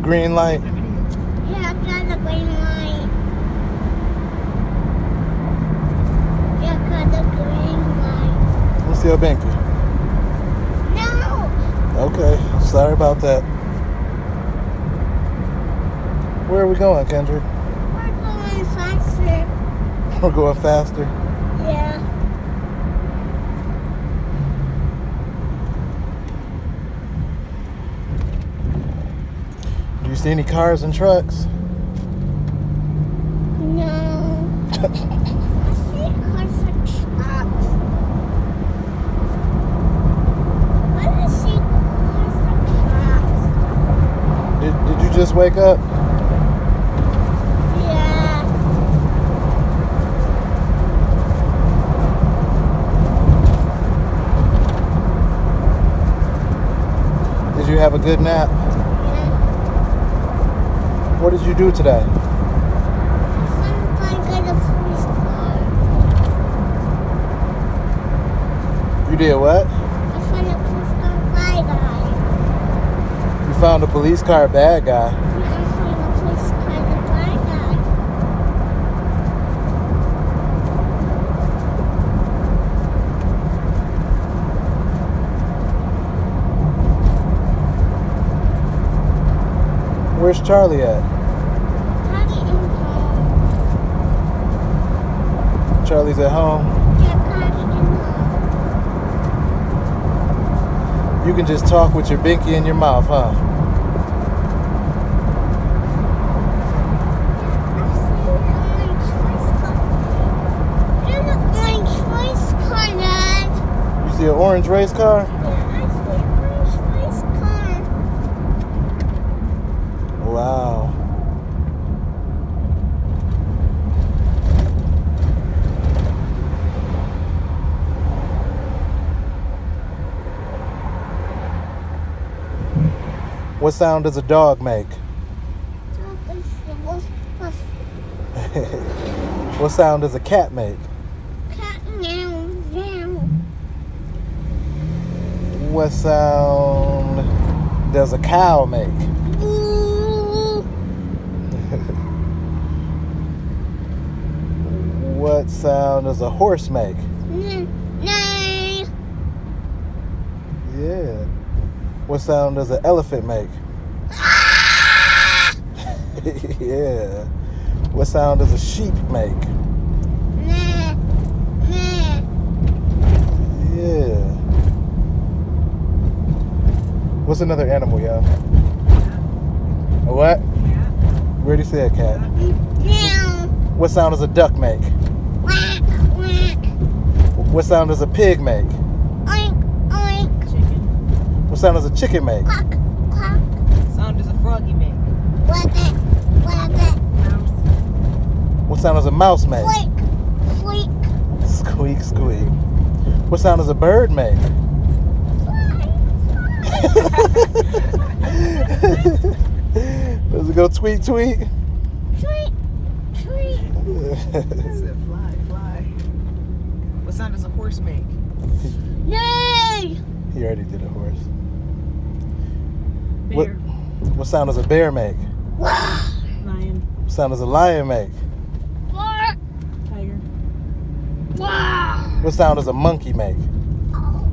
green light? Yeah, I got the green light. Yeah, I got the green light. Let me see your binky. No! Okay, sorry about that. Where are we going, Kendrick? We're going faster. We're going faster. Yeah. Do you see any cars and trucks? No. I see cars and trucks. I don't see cars and trucks. Did you just wake up? Yeah. Did you have a good nap? Yeah. What did you do today? Sometimes I get a police car. You did what? I find a police car bad guy. You found a police car bad guy. Yeah, I find a police car the bad guy. Where's Charlie at? Daddy in home. Charlie's at home. Yeah, Daddy in home. You can just talk with your binky in your mouth, huh? I see an orange police car. There's an orange police car, Dad. You see an orange race car? Yeah, I see an orange police car. Wow. What sound does a dog make? What sound does a cat make? Cat meow meow. What sound does a cow make? Ooh. What sound does a horse make? Nay. Yeah. What sound does an elephant make? Yeah. What sound does a sheep make? Nah. Nah. Yeah. What's another animal, y'all? A what? Where'd you say a cat? Meow. What sound does a duck make? Quack quack. What sound does a pig make? Oink oink. What sound does a chicken make? Quack quack. Sound does a froggy make? Wabbit wabbit. What sound does a mouse make? Squeak squeak. Squeak, squeak. What sound does a bird make? Does it go tweet, tweet? Tweet tweet. It said fly, fly. What sound does a horse make? Nay. He already did a horse. Bear. What sound does a bear make? Lion. What sound does a lion make? Bark. Tiger. Wow. What sound does a monkey make? Oh.